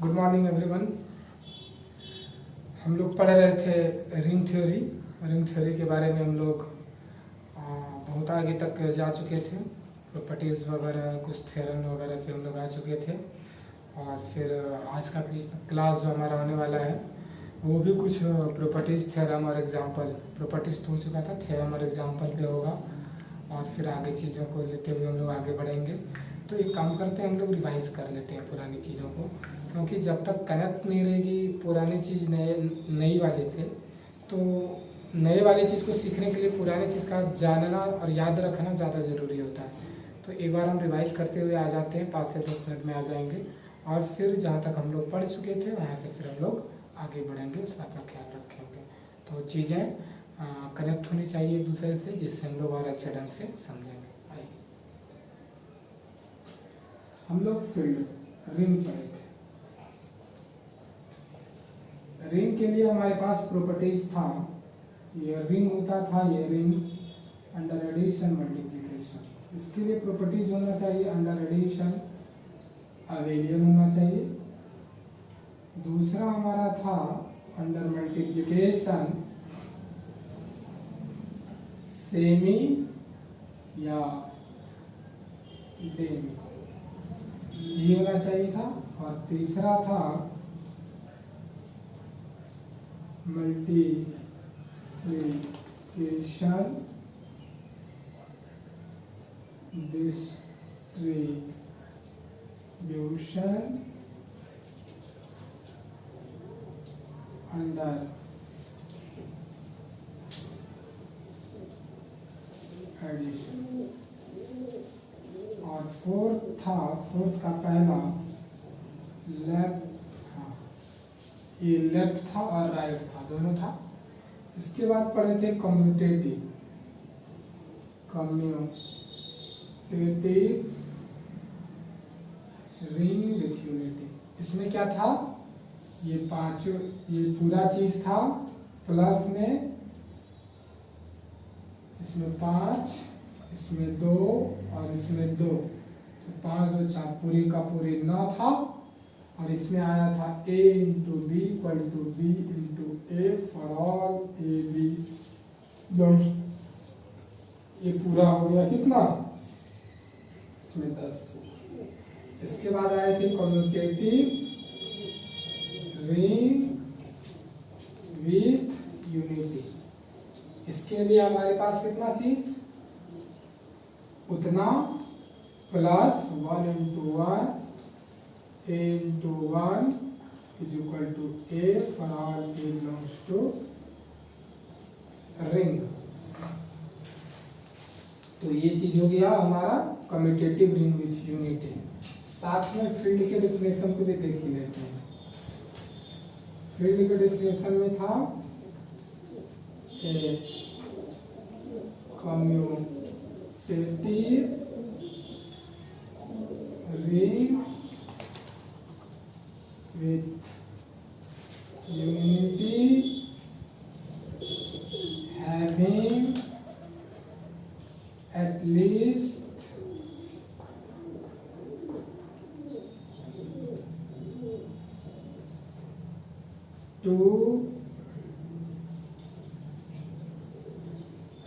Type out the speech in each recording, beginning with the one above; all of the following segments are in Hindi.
Good morning everyone. हम लोग पढ़ रहे थे रिंग थ्योरी के बारे में। हम लोग बहुत आगे तक जा चुके थे। प्रॉपर्टीज़ वगैरह कुछ थ्योरम वगैरह पे हम लोग आ चुके थे। और फिर आज का क्लास जो हमारा होने वाला है वो भी कुछ प्रॉपर्टीज़ थ्योरम और एग्जांपल, प्रॉपर्टीज़ तो हो चुका था, थ्योरम और एग्जांपल पे होगा। और फिर आगे चीज़ों को लेते हुए हम लोग आगे बढ़ेंगे। तो एक काम करते हैं, हम लोग रिवाइज कर लेते हैं पुरानी चीज़ों को, क्योंकि जब तक कनेक्ट नहीं रहेगी पुरानी चीज़ नई वाली से, तो नए वाली चीज़ को सीखने के लिए पुरानी चीज़ का जानना और याद रखना ज़्यादा ज़रूरी होता है। तो एक बार हम रिवाइज करते हुए आ जाते हैं, 5 से 10 मिनट में आ जाएंगे। और फिर जहाँ तक हम लोग पढ़ चुके थे वहाँ से फिर हम लोग आगे बढ़ेंगे, उस बात का ख्याल रखेंगे। तो चीज़ें कनेक्ट होनी चाहिए एक दूसरे से, जिससे हम लोग और अच्छे ढंग से समझेंगे। आइए हम लोग फील्ड रिंग पढ़े थे। रिंग के लिए हमारे पास प्रॉपर्टीज था, ये रिंग होता था, ये रिंग अंडर एडिशन मल्टीप्लिकेशन। इसके लिए प्रॉपर्टीज होना चाहिए, अंडर एडिशन अवेलियन होना चाहिए। दूसरा हमारा था अंडर मल्टीप्लिकेशन सेमी या डेमी, ये होना चाहिए था। और तीसरा था मल्टीप्लिकेशन डिस्ट्रीब्यूशन अंडर एडिशन। और फोर्थ का पहला लेफ्ट था, ये लेफ्ट था और राइट था, दोनों था। इसके बाद पढ़े थे कम्यूटेटिव रिंग विथ यूनिटी। इसमें क्या था, ये पांचों, ये पूरा चीज था प्लस में इसमें 5, इसमें 2 और इसमें 2, तो 5 2 4, पूरी का पूरी 9 था। और इसमें आया था a into B equal to B into A for all A B. ये पूरा हो गया कितना, इसमें 10। इसके बाद आए थे कम्यूटेटिव रिंग विथ यूनिटी। इसके लिए हमारे पास कितना चीज, उतना plus 1 into 1 a into 1 is equal to a for all a belongs to ring. तो ये चीज हो गया हमारा कम्यूटेटिव रिंग विथ यूनिटी। साथ में फील्ड के डेफिनेशन को भी देख ही लेते हैं। फील्ड के डेफिनेशन में था commutative ring with unity having at least two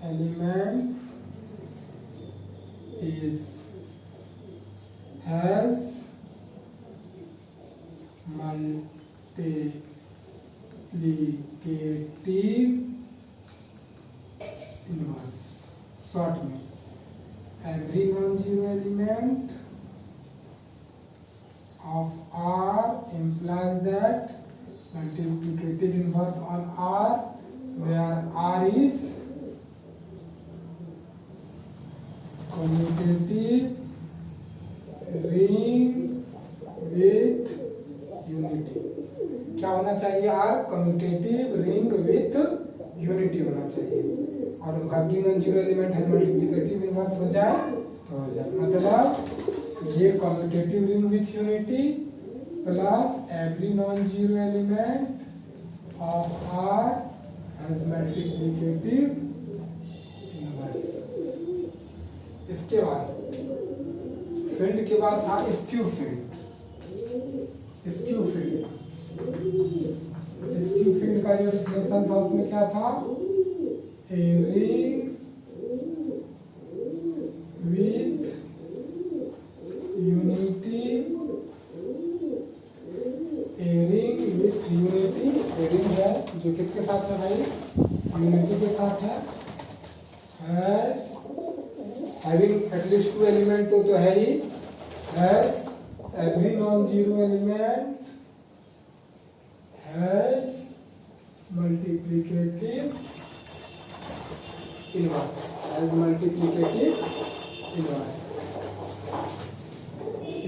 elements has multiplicative inverse। Short में every non-zero element of R implies that multiplicative inverse on R, where R is commutative ring with unity. क्या होना चाहिए, R commutative ring with unity होना चाहिए। और एवरी नॉन जीरो एलिमेंट है मल्टीप्लिकेटिव इनवर्स हो जाए तो हो जाए, मतलब ये commutative ring with unity plus every non zero element of R has multiplicative inverse. इसके बाद फील्ड के बाद था स्क्यू फील्ड। स्क्यू फील्ड उसमें क्या था, a ring with unity, a ring with unity, a ring है जो किसके साथ है भाई, यूनिटी के साथ है, हैज हैविंग एटलीस्ट 2 एलिमेंट तो है ही, has every non-zero element has multiplicative inverse, has multiplicative inverse।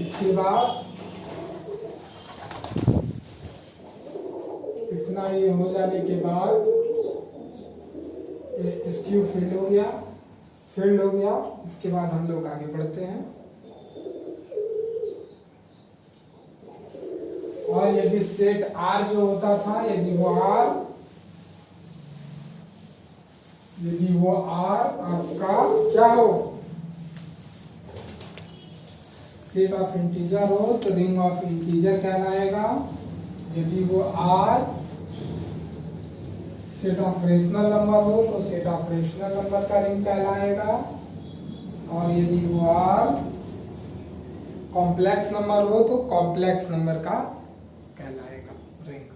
इसके बाद इतना ये हो जाने के बाद स्क्यू फील्ड हो गया, इसके बाद हम लोग आगे बढ़ते हैं। और यदि सेट R जो होता था, यदि वो R आपका क्या हो, सेट ऑफ इंटीजर हो तो रिंग ऑफ इंटीजर कहलाएगा। यदि वो R set of rational number हो तो सेट ऑफ रेशनल नंबर का रिंग कहलाएगा। और यदि वो R कॉम्प्लेक्स नंबर हो तो कॉम्प्लेक्स नंबर का कहलाएगा रिंग।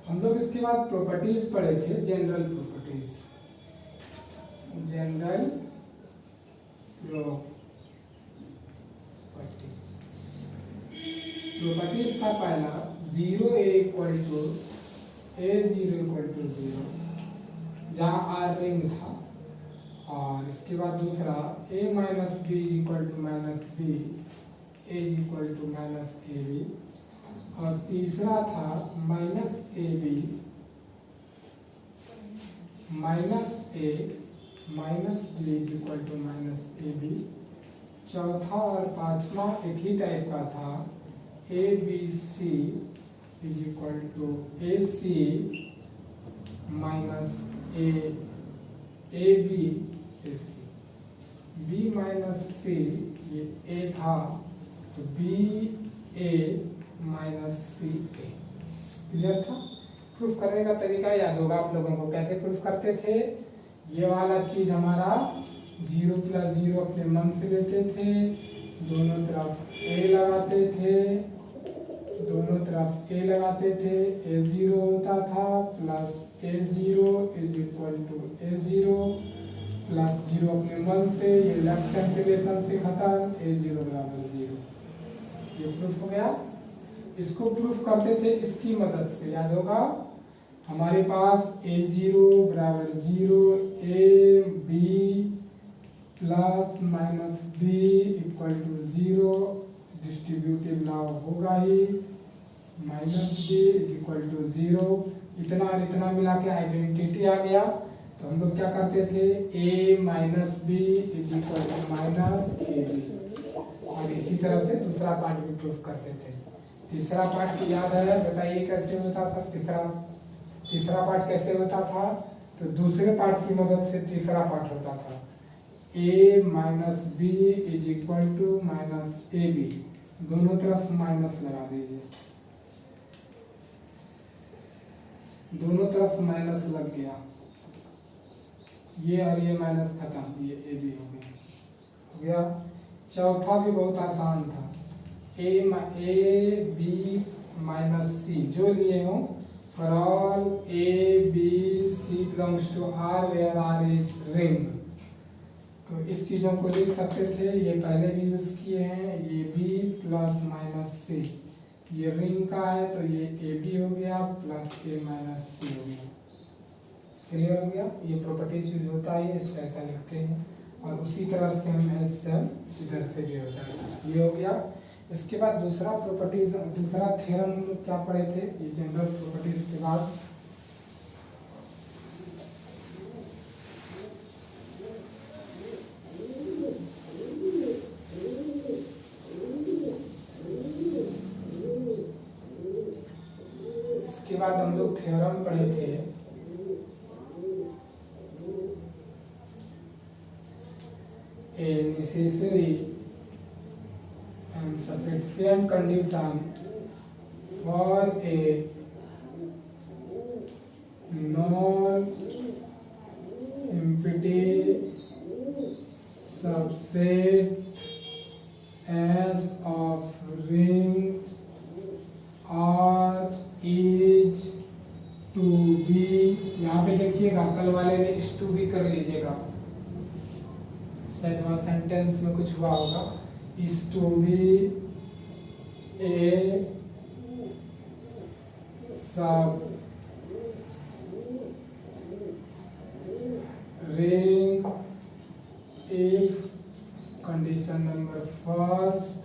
हम लोग इसके बाद प्रॉपर्टीज पढ़े थे, जनरल प्रॉपर्टीज, जनरल प्रॉपर्टीज था पहला 0 a इक्वल टू A0 जहाँ R रिंग था, और इसके बाद दूसरा a minus B equal to minus B, a equal to minus A B, और तीसरा था minus A B minus A minus B equal to minus A B. चौथा और पांचवा एक ही टाइप का था, A B C is equal to A C minus A B A C, B minus C ये ए था तो B A minus C A. Clear था? प्रूफ करने का तरीका याद होगा आप लोगों को, कैसे प्रूफ करते थे। ये वाला चीज हमारा 0 + 0 अपने मन से लेते थे, दोनों तरफ ए लगाते थे, A0 होता था plus A0 is equal to A0 plus 0 अपने मन से, ये लेफ्ट कैंसिलेशन से खत्म, A0 बराबर 0। ये प्रूफ हो गया। इसको प्रूफ करते थे इसकी मदद से, याद होगा हमारे पास A0 बराबर 0, A B plus minus B equal to 0, distributive law होगा ही, minus B is equal to 0। इतना और इतना मिला के आइडेंटिटी आ गया। तो हम लोग क्या करते थे, a minus B is equal to minus A B, और इसी तरह से दूसरा पार्ट भी प्रूफ करते थे। तीसरा पार्ट की याद है, बताइए कैसे होता था। तीसरा पार्ट कैसे होता था, तो दूसरे पार्ट की मदद से तीसरा पार्ट होता था, a minus B is equal to minus A B, दोनों तरफ माइनस लगा दीजिए, दोनों तरफ माइनस लग गया, ये और ये माइनस खत्म, ये ए बी हो गया। चौथा भी बहुत आसान था, ए बी माइनस सी जो लिए हो, for all A B C belongs to R where R is ring. तो इस चीज़ों को लिख सकते थे, ये पहले भी यूज किए हैं, ये बी प्लस माइनस सी, ये रिंग का है तो ये ए बी हो गया प्लस ए माइनस सी हो गया। क्लियर हो गया। ये प्रॉपर्टीज यूज होता है, इसको ऐसा लिखते हैं, और उसी तरह से हम एस इधर से भी हो जाएगा, ये हो गया। इसके बाद दूसरा प्रॉपर्टीज, दूसरा थ्योरम क्या पढ़े थे, ये जनरल प्रॉपर्टीज के बाद हम लोग थ्योरम पढ़े थे, a necessary and sufficient condition for a tense में कुछ हुआ होगा, is to be a subring if condition number first,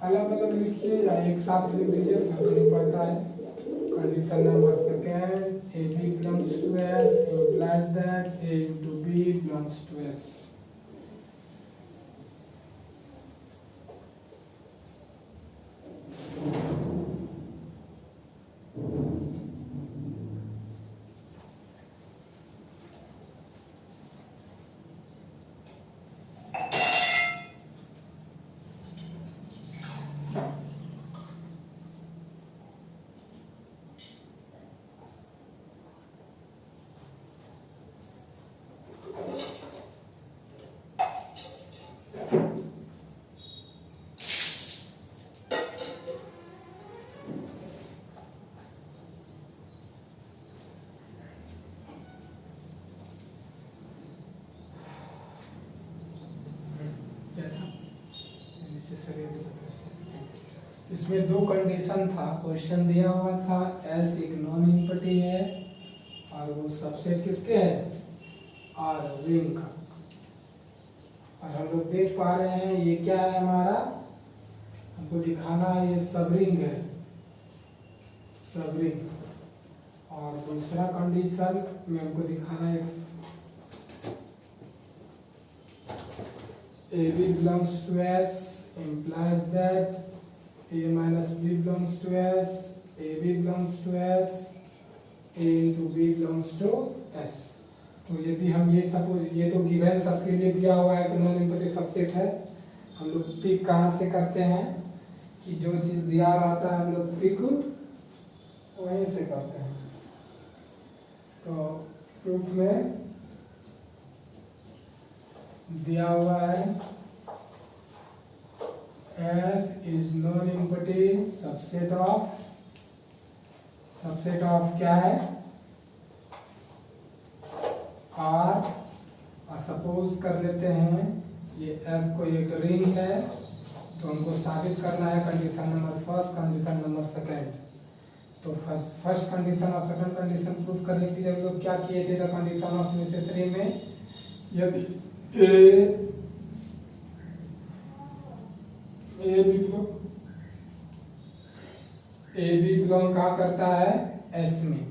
अलग अलग लिखिए या एक साथ लिख दीजिए, फर्क नहीं पड़ता है। Condition number second, A B belongs to S implies that a into b belongs to s। इसमें दो कंडीशन था, क्वेश्चन दिया हुआ था एस एक नॉन इम्पटी है और वो सबसेट किसके है, आर रिंग का। और हम लोग देख पा रहे हैं ये क्या है हमारा, हमको दिखाना है ये सब रिंग है, सब रिंग। और दूसरा कंडीशन में हमको दिखाना है A B belongs to S implies that a minus b belongs to s, ab belongs to s, a into b belongs to s। तो यदि हम ये सपोज, ये तो गिवन सबके लिए दिया हुआ है कि नॉन इम्पटी सबसेट है, हम लोग पिक कहाँ से करते हैं कि जो चीज़ दिया रहता है हम लोग पिक वहीं से करते हैं। तो प्रूफ में दिया हुआ है S is non-empty subset of क्या है R। और सपोज कर लेते हैं ये F को एक रिंग है, तो हमको साबित करना है condition number first, condition number second. तो फर्स्ट कंडीशन और सेकंड कंडीशन प्रूफ करने के लिए हम लोग क्या किए थे, द कंडीशन ऑफ नेसेसरी में यदि ए बी बिलोंग कहाँ करता है, एस में।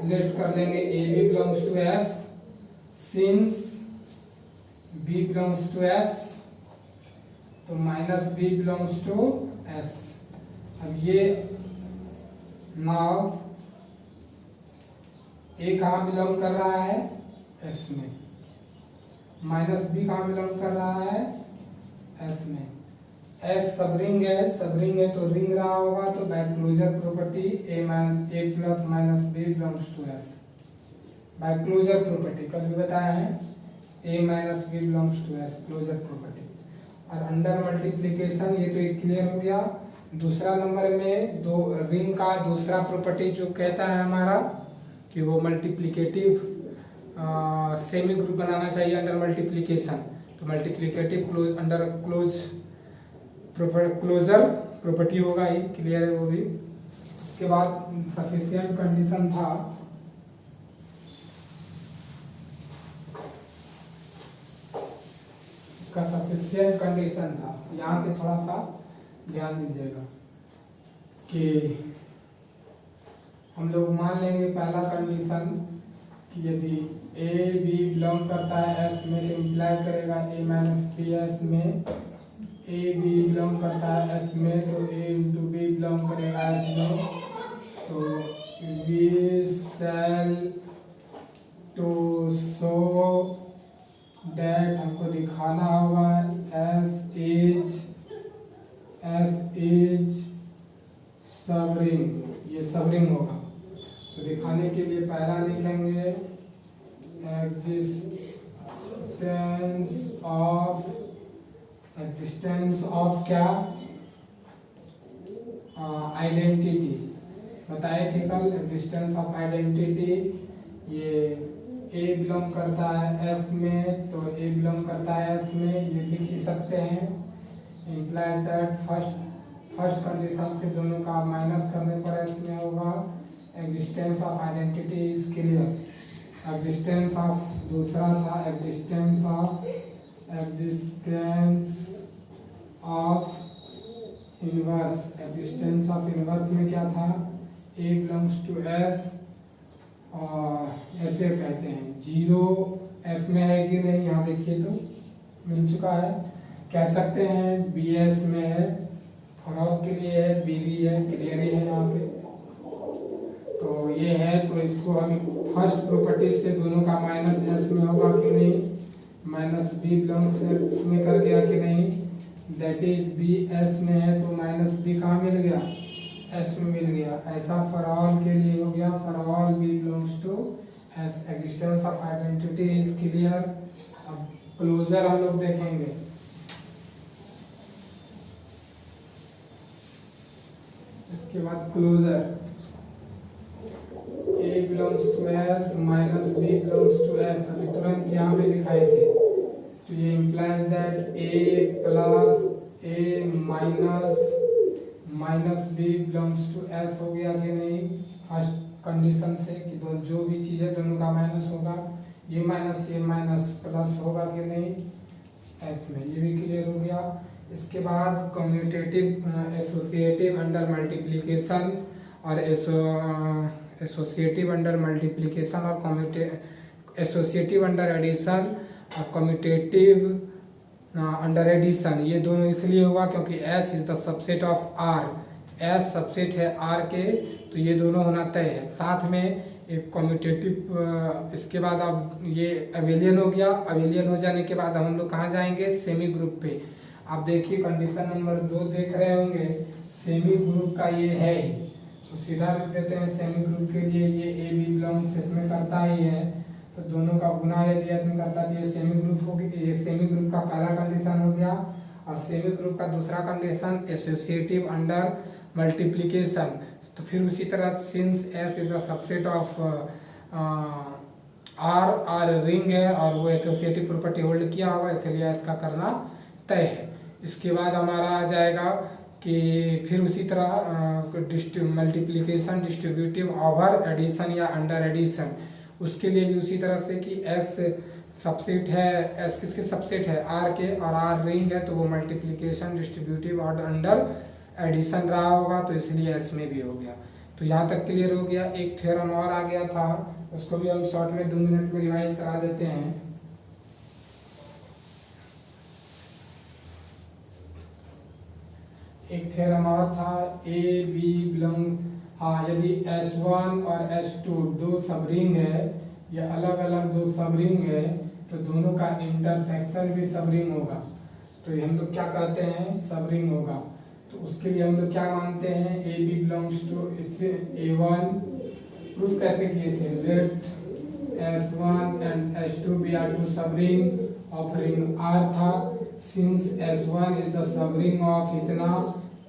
लेट कर लेंगे A B belongs to S since B belongs to S, तो minus B belongs to S. अब ये नाउ ए कहाँ बिलोंग कर रहा है, एस में। माइनस बी कहाँ बिलोंग कर रहा है, एस में। एस सब रिंग है तो रिंग रहा होगा, तो by closure property A plus minus B belongs to S. By closure property कल भी बताया है, A minus B belongs to S, closure property. और अंडर मल्टीप्लीकेशन ये तो एक क्लियर हो गया। दूसरा नंबर में दो रिंग का दूसरा प्रॉपर्टी जो कहता है हमारा कि वो मल्टीप्लिकेटिव सेमी ग्रुप बनाना चाहिए अंडर मल्टीप्लिकेशन। तो multiplicative close under closure property होगा ही, क्लियर है वो भी। इसके बाद सफिशिएंट कंडीशन था, इसका सफिशिएंट कंडीशन था, यहाँ से थोड़ा सा ध्यान दीजिएगा कि हम लोग मान लेंगे पहला कंडीशन कि यदि ए बी बिलोंग करता है एस में, तो इम्प्लाई करेगा ए माइनस बी एस में। ए बी बिलोंग करता है एस में, तो ए इंटू बी बिलोंग करेगा एस में। तो we shall to show that हमको दिखाना होगा एस इज सबरिंग, ये सबरिंग होगा। तो दिखाने के लिए पहला लिखेंगे एग्जिस्टेंस ऑफ क्या, आइडेंटिटी। बताए थे कल एग्जिस्टेंस ऑफ आइडेंटिटी। ये ए बिलोंग करता है एफ में, तो ए बिलोंग करता है एफ में, ये लिख ही सकते हैं। इम्प्लाइज दैट फर्स्ट कंडीशन से दोनों का माइनस करने पर एफ में होगा। Existence of identity is clear. Existence of दूसरा था existence of inverse. Existence of inverse में क्या था, ए बिलोंग्स टू एफ और ऐसे कहते हैं जीरो एफ में है कि नहीं, यहाँ देखिए तो मिल चुका है। कह सकते हैं बी एस में है, फॉर के लिए है, बी भी है, क्लियर है यहाँ पे। तो ये है, तो इसको हम फर्स्ट प्रॉपर्टी से दोनों का माइनस एस में होगा कि नहीं, माइनस बी बिलोंग्स एस में कर गया कि नहीं, दैट इज बी एस में है तो माइनस बी कहाँ मिल गया, एस में मिल गया। ऐसा फॉर ऑल के लिए हो गया, for all B belongs to S. Existence of identity is clear. अब क्लोजर हम लोग देखेंगे। इसके बाद closure, A belongs to S minus B belongs to S, अभी तुरंत यहाँ पे दिखाए थे। तो ये implies that A plus A minus B belongs to S हो गया कि नहीं, फर्स्ट कंडीशन से कि जो भी चीज़ है दोनों का माइनस होगा। ये माइनस प्लस होगा कि नहीं एस में, ये भी क्लियर हो गया। इसके बाद कम्यूटेटिव एसोसिएटिव अंडर मल्टीप्लिकेशन और एसोसिएटिव अंडर मल्टीप्लिकेशन और एसोसिएटिव अंडर एडिशन और कम्यूटेटिव अंडर एडिशन, ये दोनों इसलिए हुआ क्योंकि S is the subset of R, S subset है R के, तो ये दोनों होना तय है। साथ में एक कम्यूटेटिव, इसके बाद अब ये अवेलियन हो गया। अवेलियन हो जाने के बाद हम लोग कहाँ जाएंगे, सेमी ग्रुप पे। आप देखिए कंडीशन नंबर 2 देख रहे होंगे, सेमी ग्रुप का ये है, तो सीधा लिख देते हैं सेमी ग्रुप के लिए ये ए बी बिलोंग्स इसमें करता ही है, तो दोनों का गुना यदि आदमी करता है तो ये सेमी ग्रुप होगी। ये सेमी ग्रुप का पहला कंडीशन हो गया। और सेमी ग्रुप का दूसरा कंडीशन एसोसिएटिव अंडर मल्टीप्लिकेशन। तो फिर उसी तरह since S is the subset of R ring है और वो एसोसिएटिव प्रॉपर्टी होल्ड किया हुआ, इसलिए इसका करना तय है। इसके बाद हमारा आ जाएगा कि फिर उसी तरह मल्टीप्लिकेशन डिस्ट्रीब्यूटिव ओवर एडिशन या अंडर एडिशन, उसके लिए भी उसी तरह से कि एस सबसेट है, एस किसके सबसेट है, आर के, और आर रिंग है, तो वो मल्टीप्लिकेशन डिस्ट्रीब्यूटिव और अंडर एडिशन रहा होगा, तो इसलिए एस में भी हो गया। तो यहाँ तक क्लियर हो गया। एक थ्योरम और आ गया था, उसको भी हम शॉर्ट में 2 मिनट में रिवाइज करा देते हैं। एक थ्योरम और था, ए बी बिलोंग, हाँ, यदि S1 और S2 दो सब रिंग है, या अलग अलग दो सब रिंग है, तो दोनों का इंटरसेक्शन भी सब रिंग होगा, तो ये हम लोग क्या कहते हैं, सब रिंग होगा। तो उसके लिए हम लोग क्या मानते हैं, A B belongs to A1। Proof कैसे किए थे, let S1 and S2 be are two sub ring of ring R था, since S1 is the sub ring of इतना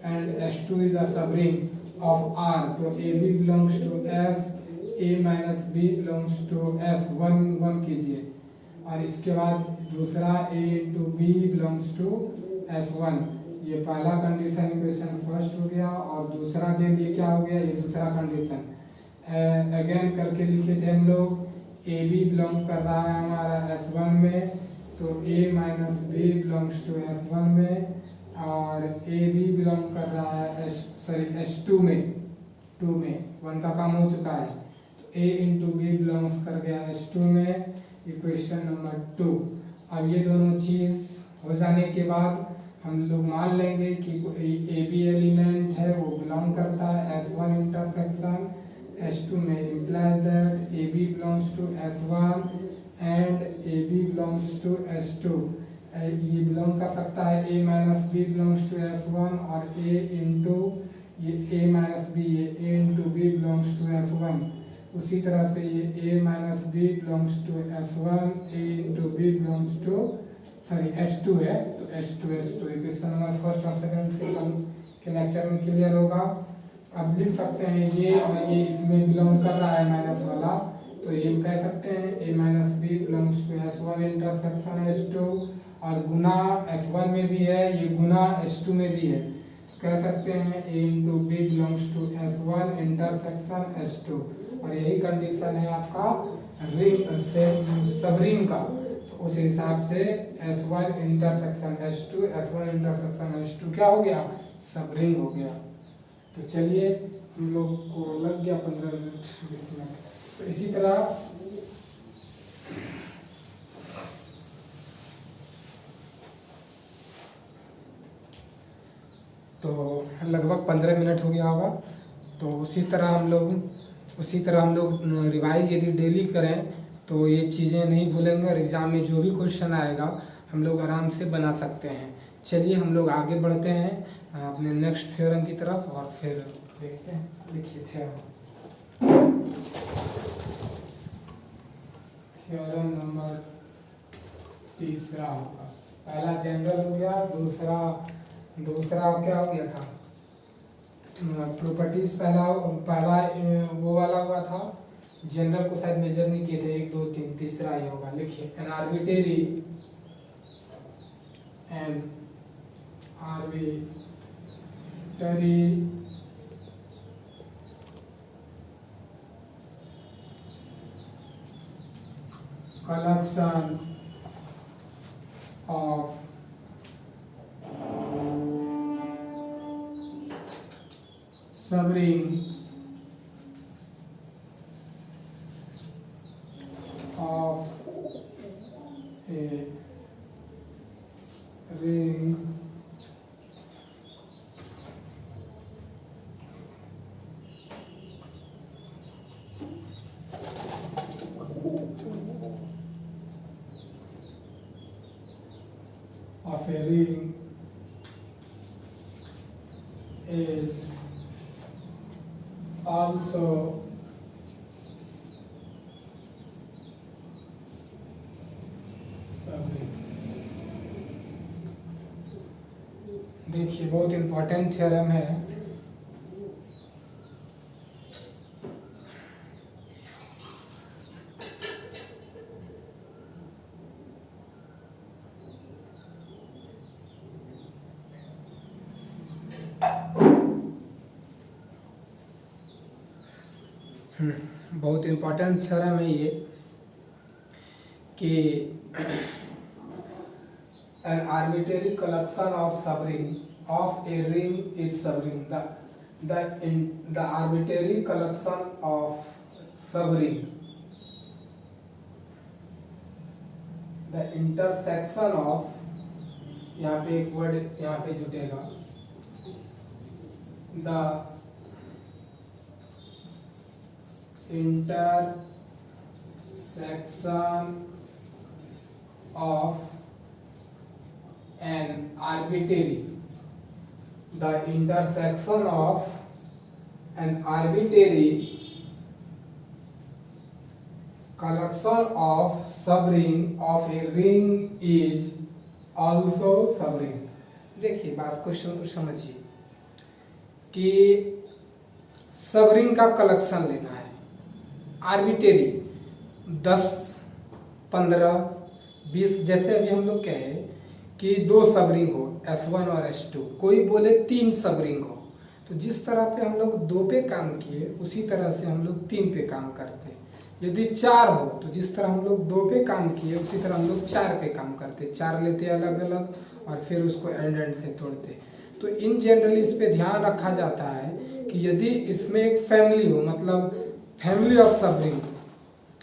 and S2 is the sub ring of R, तो A B belongs to F, A minus B belongs to F, 1 कीजिए। और इसके बाद दूसरा A to B belongs to F1, ये पहला कंडीशन इक्वेशन फर्स्ट हो गया, और दूसरा के लिए क्या हो गया, ये दूसरा कंडीशन अगेन करके लिखे थे हम लोग। A B बिलोंग कर रहा है हमारा F1 में, तो A minus B belongs to F1 में, और ए बी बिलोंग कर रहा है S2 में, 2 में 1 का काम हो चुका है, तो A इंटू बी बिलोंग्स कर गया S2 में, इक्वेशन नंबर 2। अब ये दोनों चीज़ हो जाने के बाद हम लोग मान लेंगे कि ए बी एलिमेंट है वो बिलोंग करता है S1 इंटरसेक्शन S2 में, implies that A B belongs to S1 and A B belongs to S2। ये बिलोंग कर सकता है A minus B belongs to F1, और A इंटू ये A माइनस बी, ये A into B belongs to F1। उसी तरह से ये A minus B belongs to F1, A into B belongs to S2 है, तो S2 इक्वेशन नंबर फर्स्ट और सेकंड से के लेक्चर में क्लियर होगा। अब लिख सकते हैं ये, और ये इसमें बिलोंग कर रहा है माइनस वाला, तो ये कह सकते हैं a minus B belongs to S1 intersection S2, और गुना S1 में भी है, ये गुना S2 में भी है, कह सकते हैं a into B belongs to S1 intersection S2। और यही कंडीशन है आपका रिंग से सबरिंग का, तो उस हिसाब से S1 intersection S2, S1 intersection S2 क्या हो गया, सबरिंग हो गया। तो चलिए हम लोग को लग गया 15 मिनट 20 मिनट। तो इसी तरह तो लगभग 15 मिनट हो गया होगा। तो उसी तरह हम लोग रिवाइज यदि डेली करें तो ये चीज़ें नहीं भूलेंगे, और एग्ज़ाम में जो भी क्वेश्चन आएगा हम लोग आराम से बना सकते हैं। चलिए हम लोग आगे बढ़ते हैं अपने नेक्स्ट थ्योरम की तरफ, और फिर देखते हैं। देखिए थ्योरम नंबर तीसरा होगा। पहला जनरल हो गया, दूसरा क्या हो गया था, प्रॉपर्टीज पहला वो वाला हुआ था, जनरल को शायद मेजर नहीं किए थे, 1 2 3, तीसरा ये होगा। लिखिए an arbitrary collection of subring of a ring is also subring। देखिए बहुत इम्पोर्टेंट थ्योरम है। बहुत इम्पोर्टेंट थ्योरम है ये कि an arbitrary collection of subring of a ring is subring। The arbitrary collection of subring, the intersection of, यहाँ पे एक वर्ड यहाँ पे जुटेगा, the intersection of an arbitrary, the intersection of an arbitrary collection of subring of a ring is also subring। देखिए बात क्वेश्चन को समझिए कि सबरिंग का कलेक्शन लेना है, आर्बिट्रेरी 10 15 20, जैसे अभी हम लोग कहे कि 2 सबरिंग हो S1 और S2, कोई बोले 3 सबरिंग हो, तो जिस तरह पे हम लोग 2 पे काम किए उसी तरह से हम लोग 3 पे काम करते। यदि 4 हो तो जिस तरह हम लोग 2 पे काम किए उसी तरह हम लोग 4 पे काम करते, 4 लेते अलग अलग और फिर उसको एंड से तोड़ते। तो इन जनरल इस पे ध्यान रखा जाता है कि यदि इसमें एक फैमिली हो, मतलब फैमिली ऑफ सबरिंग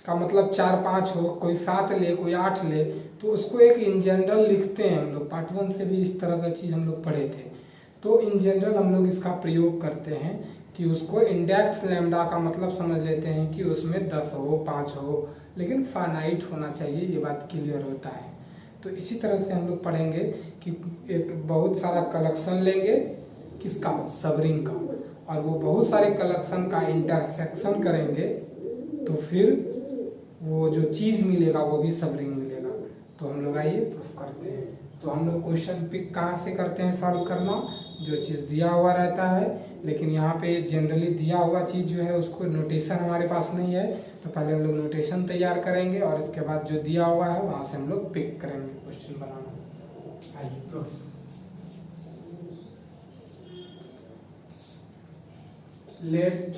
का मतलब 4 5 हो, कोई 7 ले कोई 8 ले, तो उसको एक इन जनरल लिखते हैं हम लोग। पार्ट 1 से भी इस तरह का चीज़ हम लोग पढ़े थे। तो इन जनरल हम लोग इसका प्रयोग करते हैं कि उसको इंडेक्स लैम्डा का मतलब समझ लेते हैं कि उसमें 10 हो 5 हो, लेकिन फाइनाइट होना चाहिए, ये बात क्लियर होता है। तो इसी तरह से हम लोग पढ़ेंगे कि एक बहुत सारा कलेक्शन लेंगे किसका, सबरिंग का, और वो बहुत सारे कलेक्शन का इंटरसेक्शन करेंगे तो फिर वो जो चीज़ मिलेगा वो भी सबरिंग मिलेगा। तो हम लोग आइए प्रूफ करते हैं। तो हम लोग क्वेश्चन पिक कहाँ से करते हैं सॉल्व करना, जो चीज़ दिया हुआ रहता है लेकिन यहाँ पे जनरली दिया हुआ चीज़ जो है उसको नोटेशन हमारे पास नहीं है, तो पहले हम लोग नोटेशन तैयार करेंगे और इसके बाद जो दिया हुआ है वहाँ से हम लोग पिक करेंगे क्वेश्चन बनाना। आइए proof. Let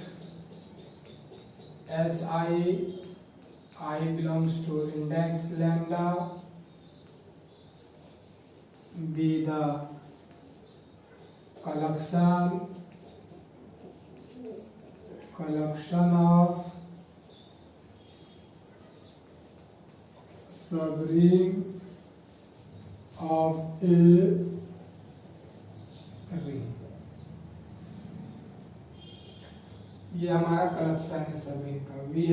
S I belongs to index lambda be the collection of subring of a ring। ये हमारा कलेक्शन है सबरिंग का। we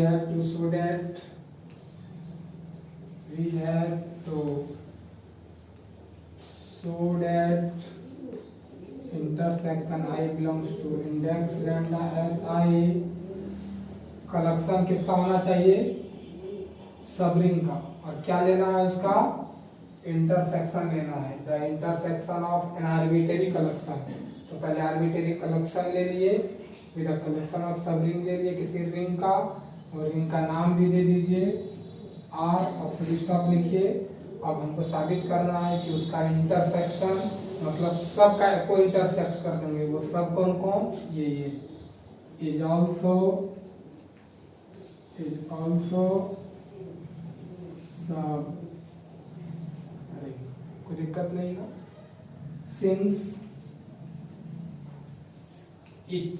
have to show that intersection I belongs to index lambda si। Collection किसका होना चाहिए? सबरिंग का। और क्या लेना है उसका? इंटरसेक्शन लेना है। The intersection of an arbitrary collection. तो पहले आर्बिट्रेरी कलेक्शन ले लिए, फिर कलेक्शन ऑफ सबरिंग ले लिए किसी रिंग का, और रिंग का नाम भी दे दीजिए आर और फुल स्टॉप लिखिए। अब हमको साबित करना है कि उसका इंटरसेक्शन मतलब सब का को इंटरसेक्ट कर देंगे। वो सब कौन कौन? ये इज ऑल्सो सब। अरे कोई दिक्कत नहीं ना। Since etch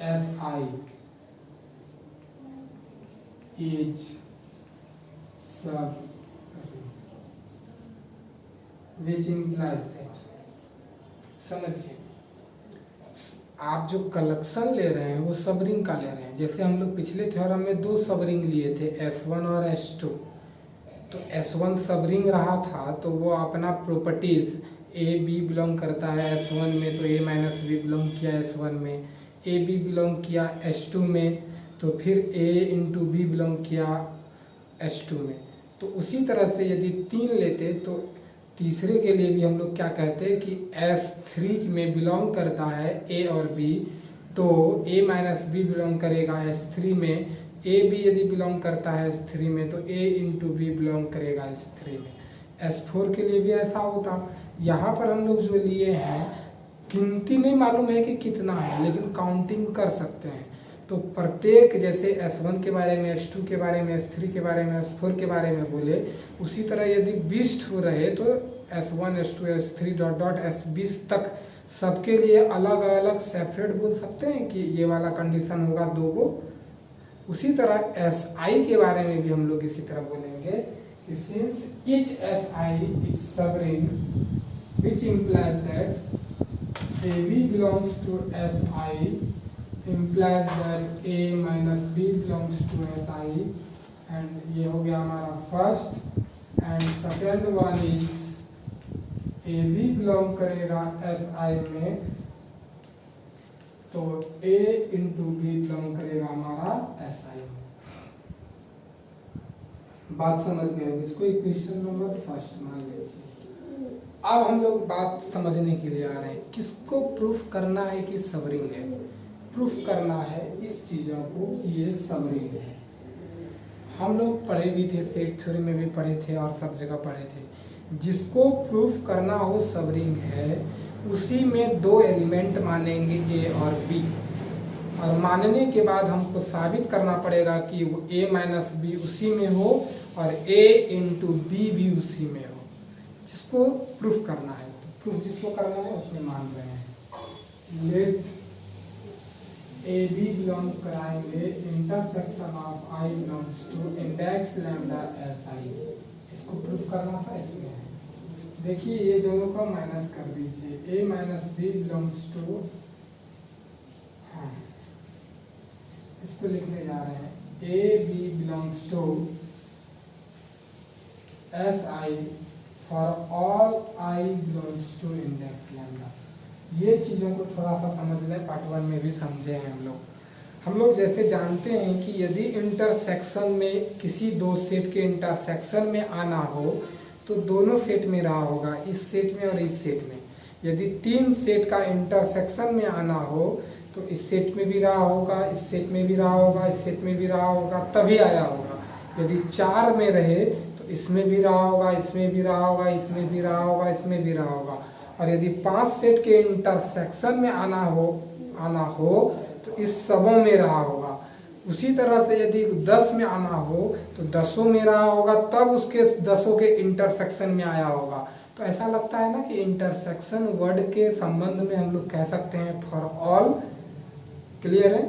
S I is सब which implies that। समझिए, आप जो कलेक्शन ले रहे हैं वो सबरिंग का ले रहे हैं। जैसे हम लोग पिछले थ्योरम में दो सबरिंग लिए थे, S1 और S2। तो S1 सबरिंग रहा था तो वो अपना प्रॉपर्टीज A B बिलोंग करता है S1 में, तो A माइनस B बिलोंग किया S1 में, A B बिलोंग किया S2 में, तो फिर A इंटू B बिलोंग किया S2 में। तो उसी तरह से यदि 3 लेते तो तीसरे के लिए भी हम लोग क्या कहते हैं कि S3 में बिलोंग करता है A और B, तो A माइनस B बिलोंग करेगा S3 में, A B यदि बिलोंग करता है S3 में तो A इंटू B बिलोंग करेगा S3 में। S4 के लिए भी ऐसा होता। यहाँ पर हम लोग जो लिए हैं गिनती नहीं मालूम है कि कितना है, लेकिन काउंटिंग कर सकते हैं। तो प्रत्येक जैसे S1 के बारे में, S2 के बारे में, S3 के बारे में, S4 के बारे में बोले, उसी तरह यदि 20 हो रहे तो S1 S2 S3 dot dot S20 तक सबके लिए अलग अलग सेपरेट बोल सकते हैं कि ये वाला कंडीशन होगा 2 गो। उसी तरह SI के बारे में भी हम लोग इसी तरह बोलेंगे कि since each SI is subring which implies that AB belongs to SI implies that A minus B belongs to SI, and ये हो गया हमारा first. And second one is AB belong करेगा SI में, तो A इंटू B बिलोंग करेगा हमारा SI में। बात समझ गए? इसको इक्वेशन नंबर फर्स्ट मान लेते हैं। अब हम लोग बात समझने के लिए आ रहे हैं, किसको प्रूफ करना है कि सबरिंग है। प्रूफ करना है इस चीज़ों को कि ये सबरिंग है। हम लोग पढ़े भी थे, सेट थ्योरी में भी पढ़े थे और सब जगह पढ़े थे। जिसको प्रूफ करना हो सबरिंग है उसी में 2 एलिमेंट मानेंगे A और B, और मानने के बाद हमको साबित करना पड़ेगा कि वो A माइनस B उसी में हो और A इंटू B भी उसी में हो। जिसको प्रूफ करना है, तो प्रूफ जिसको करना है उसमें मान रहे हैं। लेट AB बिलोंग कराएंगे intersection of I belongs to index lambda SI। इसको प्रूफ करना था, इसमें है। देखिए ये दोनों को माइनस कर दीजिए। A minus B belongs to, हाँ इसको लिखने जा रहे हैं, AB belongs to SI for all I belongs to index lambda. ये चीज़ों को थोड़ा सा समझ लें, पार्ट 1 में भी समझे हैं हम लोग जैसे जानते हैं कि यदि इंटरसेक्शन में किसी 2 सेट के इंटरसेक्शन में आना हो तो दोनों सेट में रहा होगा, इस सेट में और इस सेट में। यदि 3 सेट का इंटरसेक्शन में आना हो तो इस सेट में भी रहा होगा, इस सेट में भी रहा होगा, इस सेट में भी रहा होगा, तभी आया होगा। यदि 4 में रहे तो इसमें भी रहा होगा, इसमें भी रहा होगा, इसमें भी रहा होगा, इसमें भी रहा होगा। और यदि 5 सेट के इंटरसेक्शन में आना हो तो इस सबों में रहा होगा। उसी तरह से यदि 10 में आना हो तो 10 में रहा होगा, तब उसके 10 के इंटरसेक्शन में आया होगा। तो ऐसा लगता है ना कि इंटरसेक्शन वर्ड के संबंध में हम लोग कह सकते हैं फॉर ऑल। क्लियर है?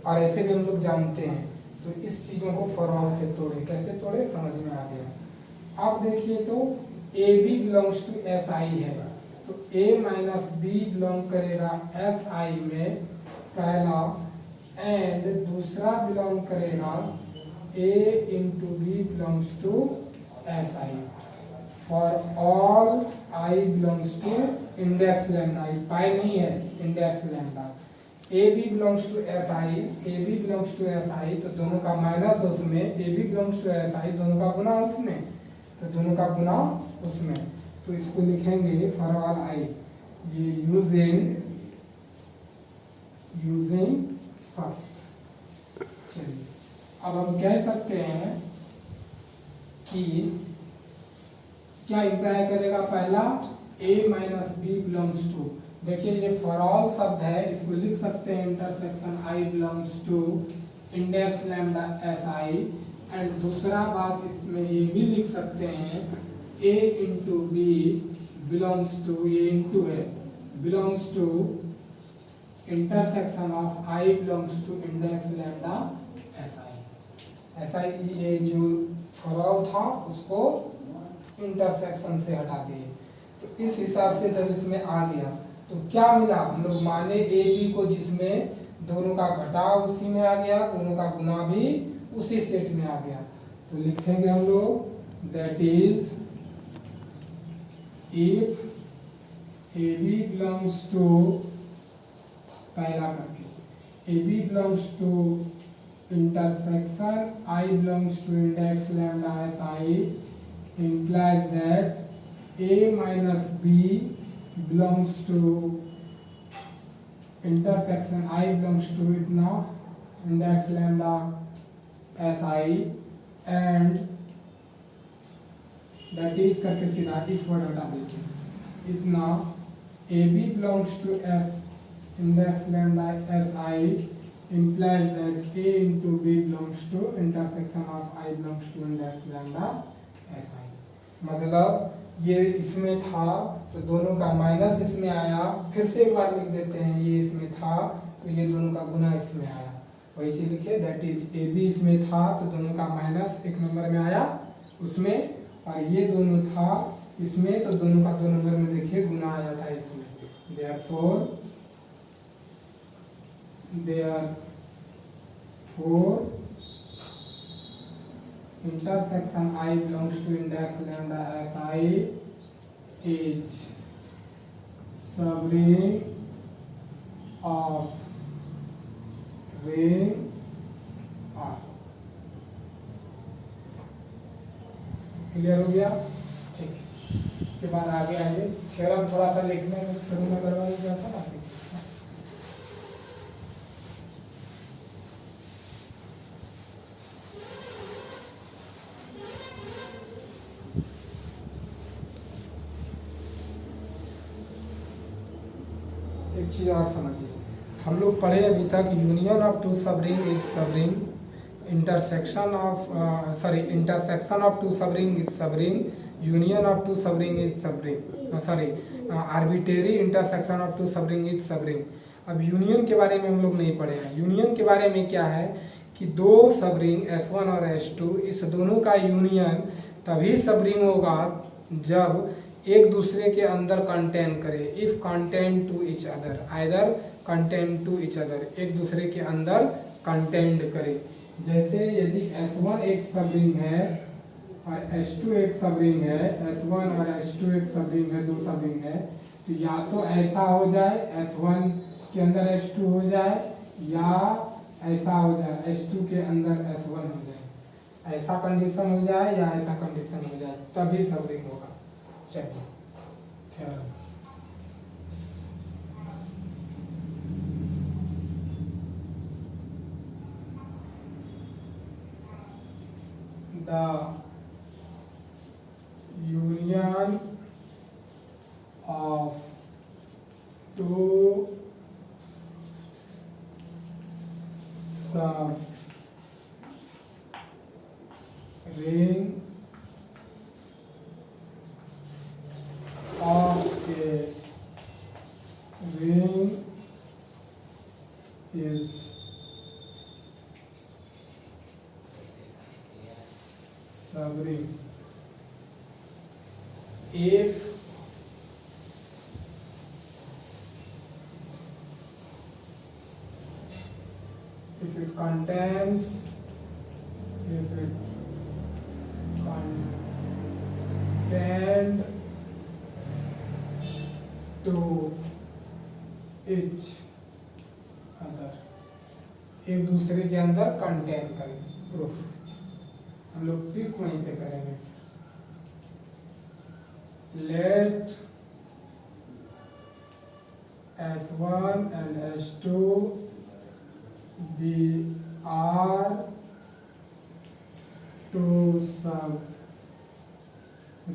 और ऐसे भी हम लोग जानते हैं। तो इस चीज़ों को फॉर ऑल से तोड़े, कैसे तोड़े समझ में आ गया। अब देखिए तो A B belongs to S I है, तो ए माइनस बी बिलोंग करेगा एस आई में पहला, एंड दूसरा बिलोंग करेगा A into B belongs to S I for all I belongs to index lambda. Pi नहीं है, index lambda. A B belongs to S I, A B belongs to S I, तो दोनों का माइनस उसमें, A B belongs to S I, दोनों का गुना उसमें, तो दोनों का गुना उसमें। तो इसको लिखेंगे फॉर ऑल आई, ये यूजिंग फर्स्ट। चलिए अब हम कह सकते हैं कि क्या इंप्लाई करेगा पहला, a minus B belongs to. देखिए ये फॉर ऑल शब्द है, इसको लिख सकते हैं intersection i belongs to index lambda S I. And दूसरा बात इसमें ये भी लिख सकते हैं a into B belongs to, ये इंटू है, belongs to intersection of i belongs to index lambda S I. S I ये जो फॉर ऑल था उसको इंटरसेक्शन से हटा दिए। तो इस हिसाब से जब इसमें आ गया तो क्या मिला, हम लोग माने ए बी को, जिसमें दोनों का घटाव उसी में आ गया, दोनों का गुना भी उसी सेट में आ गया। तो लिखेंगे हम लोग that is if A B belongs to, पहला करके A B belongs to intersection I belongs to index lambda S I implies that a minus b belongs to intersection I belongs to it now index lambda si, and that is करके सीधा if word हटा दीजिए। इतना a b belongs to s index lambda si implies that a into b belongs to intersection of I belongs to index lambda si। मतलब ये इसमें था तो दोनों का माइनस इसमें आया, फिर से एक बार लिख देते हैं, ये इसमें था तो ये दोनों का गुना इसमें आया। वैसे लिखे दैट इज ए बी इसमें था तो दोनों का माइनस एक नंबर में आया उसमें, और ये दोनों था इसमें तो दोनों का 2 नंबर में देखिए गुना आया था इसमें। Therefore intersection I belongs to index lambda si is subring of ring R। Clear हो गया? ठीक है, इसके बाद आगे आइए। थ्योरम थोड़ा सा लिखने में शुरू में गड़बड़ हो गया था ना। एक चीज और समझिए, हम लोग पढ़े अभी तक union of two subring is subring, intersection of two subring is subring, union of two subring is subring, arbitrary intersection of two subring is subring. अब यूनियन के बारे में हम लोग नहीं पढ़े हैं। यूनियन के बारे में क्या है कि दो सबरिंग S1 और S2, इस दोनों का यूनियन तभी सबरिंग होगा जब एक दूसरे के अंदर कंटेन करे। If contain to each other, either contain to each other, एक दूसरे के अंदर कंटेंट करे। जैसे यदि S1 एक सबरिंग है और S2 एक सबरिंग है, S1 और S2 एक सबरिंग है, 2 सबरिंग है, तो या तो ऐसा हो जाए S1 के अंदर S2 हो जाए, या ऐसा हो जाए S2 के अंदर S1 हो जाए। ऐसा कंडीशन हो जाए या ऐसा कंडीशन हो जाए तभी सबरिंग होगा। चलिए the union of two ring of a ring is subring if it contains contained to each other, एक दूसरे के अंदर कंटेन करें। प्रूफ हम लोग ट्रिक वहीं से करेंगे। Let S1 and S2 be R to some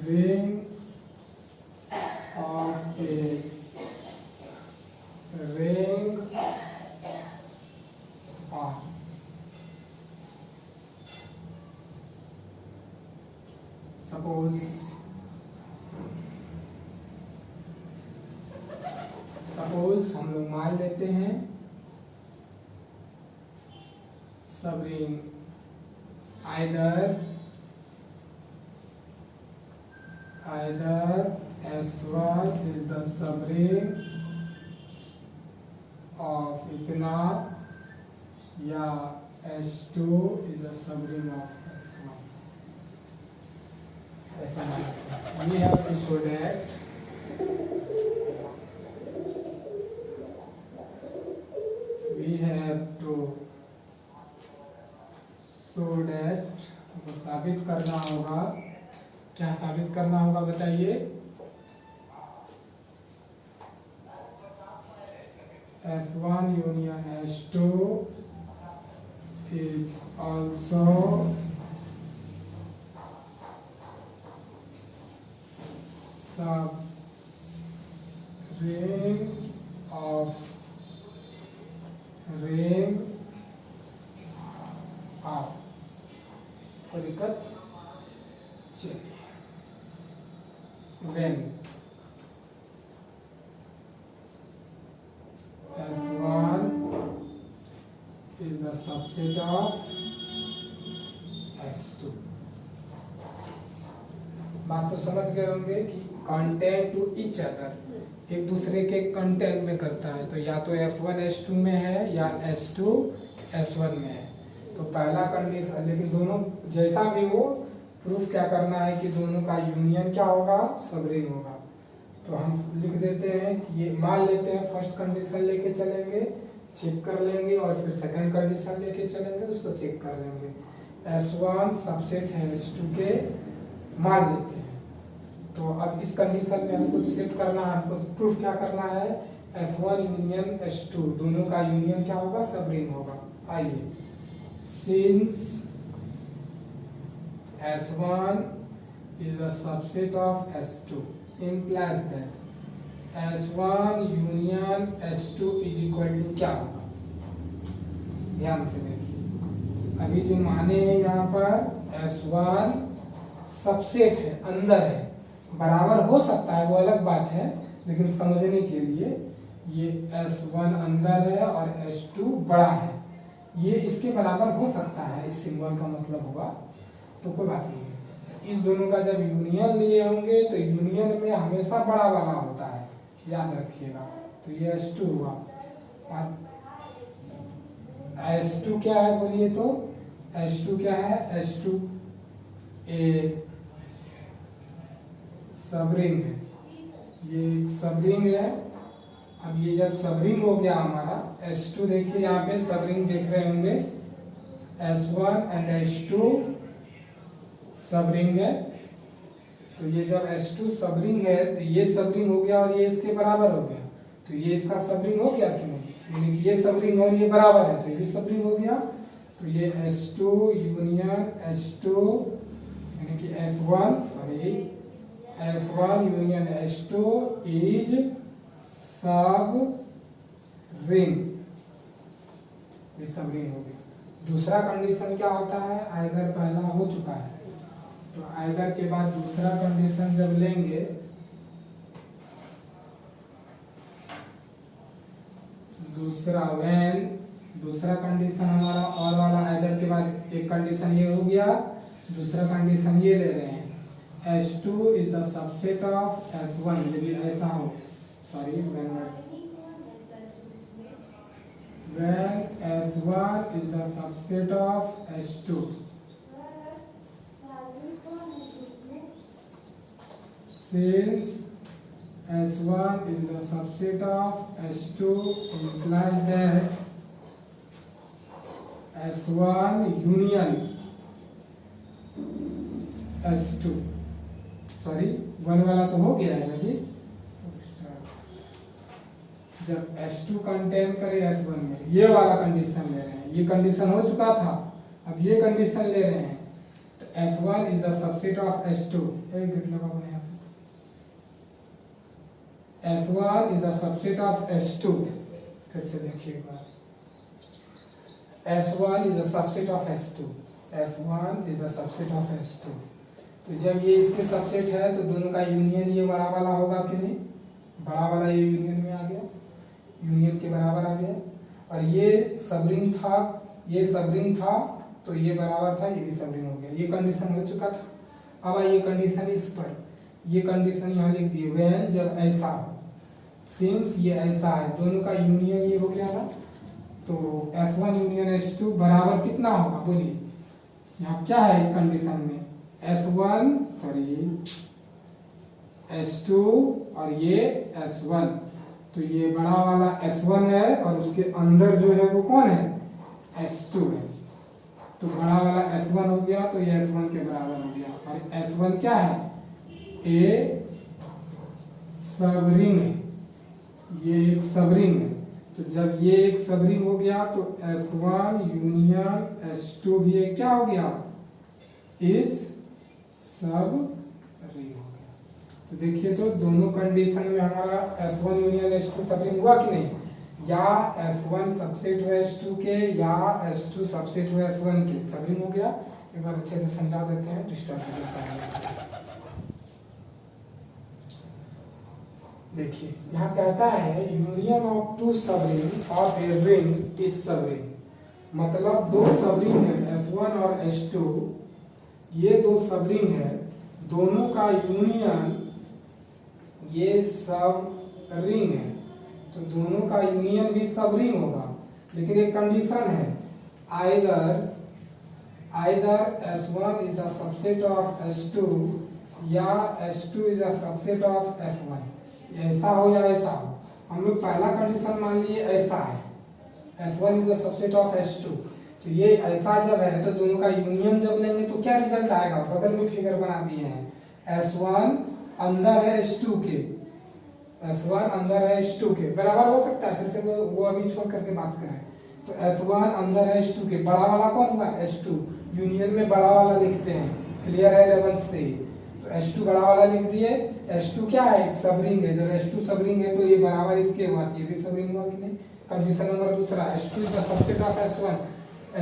ring of a ring R. Suppose हम लोग मान लेते हैं सब ring either S1 is the subring of इतना या S2 is the subring of S1. ऐसा we have to show that हमको साबित करना होगा। क्या साबित करना होगा बताइए? S1 union S2 is also subring of ring R। कोई दिक्कत? चलिए when S1 is the subset of S2। बात तो समझ गए होंगे कि कंटेंट टू ईच अदर एक दूसरे के कंटेंट में करता है, तो या तो S1 S2 में है या S2 S1 में है। तो पहला कंडीशन, लेकिन दोनों जैसा भी हो प्रूफ क्या करना है कि दोनों का यूनियन क्या होगा, सबरिंग होगा। तो हम लिख देते हैं कि ये मान लेते हैं, फर्स्ट कंडीशन लेके चलेंगे, चेक कर लेंगे, और फिर सेकंड कंडीशन लेके चलेंगे, उसको चेक कर लेंगे। S1 सबसेट है S2 के, मान लेते हैं। तो अब इस कंडीशन में हमको सेट करना है, हमको प्रूफ क्या करना है, S1 यूनियन S2 दोनों का यूनियन क्या होगा, सबरिंग होगा। आइए, since S1 is a subset of S2 implies that S1 union S2 is equal to क्या होगा? ध्यान से देखिए, अभी जो माने हैं यहाँ पर S1 सबसेट है, अंदर है, बराबर हो सकता है वो अलग बात है, लेकिन समझने के लिए ये S1 अंदर है और S2 बड़ा है, ये इसके बराबर हो सकता है, इस सिंबल का मतलब हुआ, तो कोई बात नहीं है। इस दोनों का जब यूनियन लिए होंगे तो यूनियन में हमेशा बड़ा वाला होता है, याद रखिएगा। तो ये S2 हुआ, और S2 क्या है बोलिए तो? S2 क्या है? S2 ए सबरिंग है, ये सबरिंग है। अब ये जब सबरिंग हो गया हमारा, S2 देखिए यहाँ पे सबरिंग देख रहे होंगे, S1 एंड S2 सबरिंग है। तो ये जब S2 सबरिंग है तो ये सबरिंग हो गया और ये इसके बराबर हो गया, तो ये इसका सबरिंग हो गया कि नहीं? यानी कि ये सबरिंग और ये बराबर है, तो ये भी सबरिंग हो गया। तो ये S2 यूनियन S2 यानी कि S1 यूनियन S2 इज सब रिंग, ये सब रिंग हो गया। दूसरा कंडीशन क्या होता है, आइदर पहला हो चुका है तो आइदर के बाद दूसरा कंडीशन जब लेंगे दूसरा कंडीशन हमारा और वाला आइदर के बाद एक कंडीशन ये हो गया, दूसरा कंडीशन ये ले रहे हैं S2 is the subset of S1, यदि ऐसा हो, sorry when S1 is the subset of S2, since S1 is the subset of S2 implies that S1 union S2, sorry 1 वाला तो हो गया है ना जी, जब S2 कंटेन करे S1 में, ये वाला कंडीशन ले रहे हैं, ये कंडीशन हो चुका था, अब ये कंडीशन ले रहे हैं तो S1 is the subset of S2, एक गिट लगा बने S1 is the subset of S2, फिर से देखिए एक बार, S1 is the subset of S2, S1 is the subset of S2, तो जब ये इसके सबसेट है तो दोनों का यूनियन ये बड़ा वाला होगा कि नहीं, बड़ा वाला ये यूनियन में आ गया, यूनियन के बराबर आ गया, और ये सबरिंग था, ये सबरिंग था तो ये बराबर था, ये भी सबरिंग हो गया, ये कंडीशन हो चुका था। अब ये कंडीशन इस पर, ये कंडीशन यहाँ लिख दिए, व्हेन जब ऐसा हो, सिंस ये ऐसा है, दोनों का यूनियन ये हो गया ना, तो S1 यूनियन S2 बराबर कितना होगा बोलिए, यहाँ क्या है इस कंडीशन में, S1 सॉरी S2 और ये S1, तो ये बड़ा वाला S1 है और उसके अंदर जो है वो कौन है, S2 है, तो बड़ा वाला S1 हो गया तो ये S1 के बराबर हो गया, और S1 क्या है, ए सबरिंग है, ये एक सबरिंग है, तो जब ये एक सबरिंग हो गया तो S1 यूनियन S2 भी एक क्या हो गया, इज सब रिंग हो गया। तो देखिए तो दोनों कंडीशन में हमारा S1 यूनियन S2 सब रिंग हुआ कि नहीं, या S1 सबसेट हुआ S2 के, या S2 सबसेट हुआ S1 के, सब रिंग हो गया। एक बार अच्छे से समझा देते हैं, डिस्टर्ब करता है। देखिए यहाँ कहता है union of two subring of a ring is subring, मतलब दो सबरिंग है S1 और S2, ये दो सबरिंग है, दोनों का यूनियन ये सब रिंग है, तो दोनों का यूनियन भी सब रिंग होगा, लेकिन एक कंडीशन है, either S1 is the subset of S2 या S2 is the subset of S1, ऐसा हो या ऐसा हो। हम लोग पहला कंडीशन मान लिए ऐसा है, S1 is the subset of S2, तो ये ऐसा जब है तो दोनों का यूनियन जब लेंगे तो क्या रिजल्ट आएगा, बगल में फिगर बना दिए हैं, S1 अंदर है S2 के, S1 अंदर है S2 के, बराबर हो सकता है, फिर से वो अभी छोड़ करके बात करें, तो S1 अंदर है S2 के, बड़ा वाला कौन हुआ S2, यूनियन में बड़ा वाला लिखते हैं, क्लियर है 11th से, तो S2 बड़ा वाला लिख दिए, S2 क्या है, एक सबरिंग है, जब S2 सबरिंग है तो ये बराबर इसके हुआ, ये भी सबरिंग हुआ कि नहीं। कंडीशन नंबर दूसरा, S2 is the subset of S1,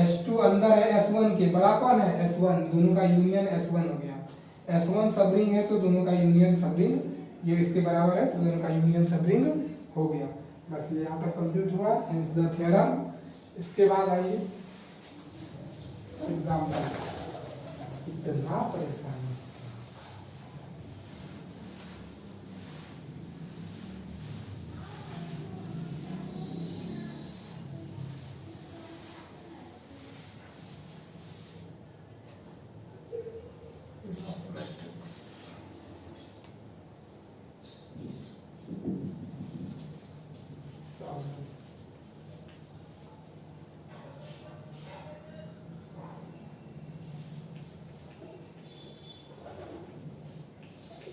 S2 अंदर है S1 के, बड़ा कौन है S1, दोनों का यूनियन S1 हो गया, S1 सबरिंग है तो दोनों का यूनियन सबरिंग ये इसके बराबर है, तो दोनों का यूनियन सबरिंग हो गया। बस ये यहाँ तक कंप्लीट हुआ, हेंस द थ्योरम। इसके बाद आइए एग्जाम्पल, इतना परेशान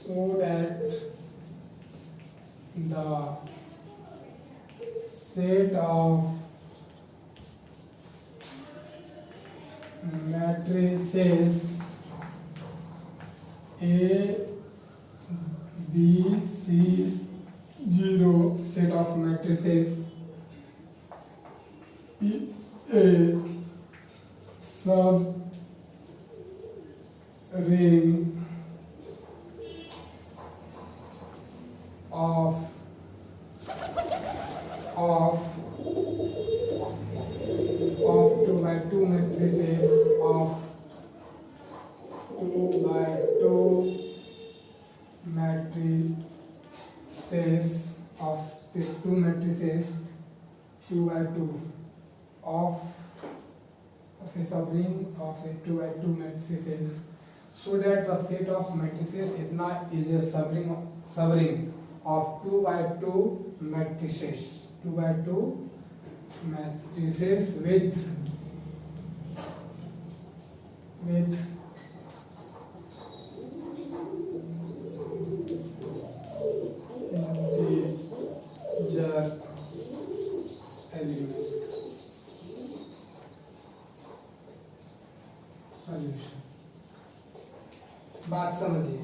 so that the set of matrices A B C 0 set of matrices A sub ring of 2 by 2 matrices of 2 by 2 matrices of the 2 matrices 2 by 2 of a subring of a 2 by 2 matrices, so that the set of matrices is a subring of 2 by 2 matrices, 2 by 2 matrices with integer element. Solution. बात समझिए,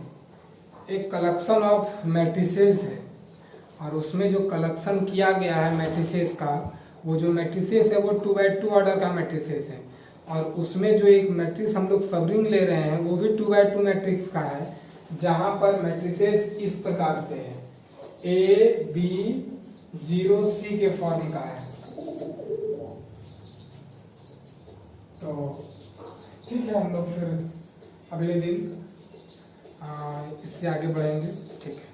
एक कलेक्शन ऑफ मैट्रिसेस है और उसमें जो कलेक्शन किया गया है मैट्रिसेस का, वो जो मैट्रिसेस है वो 2 by 2 ऑर्डर का मैट्रिसेस है, और उसमें जो एक मैट्रिक्स हम लोग सबरिंग ले रहे हैं वो भी 2 by 2 मैट्रिक्स का है, जहां पर मैट्रिसेस इस प्रकार से है, A B 0 C के फॉर्म का है। तो ठीक है, हम लोग फिर अगले दिन इससे आगे बढ़ेंगे। ठीक है।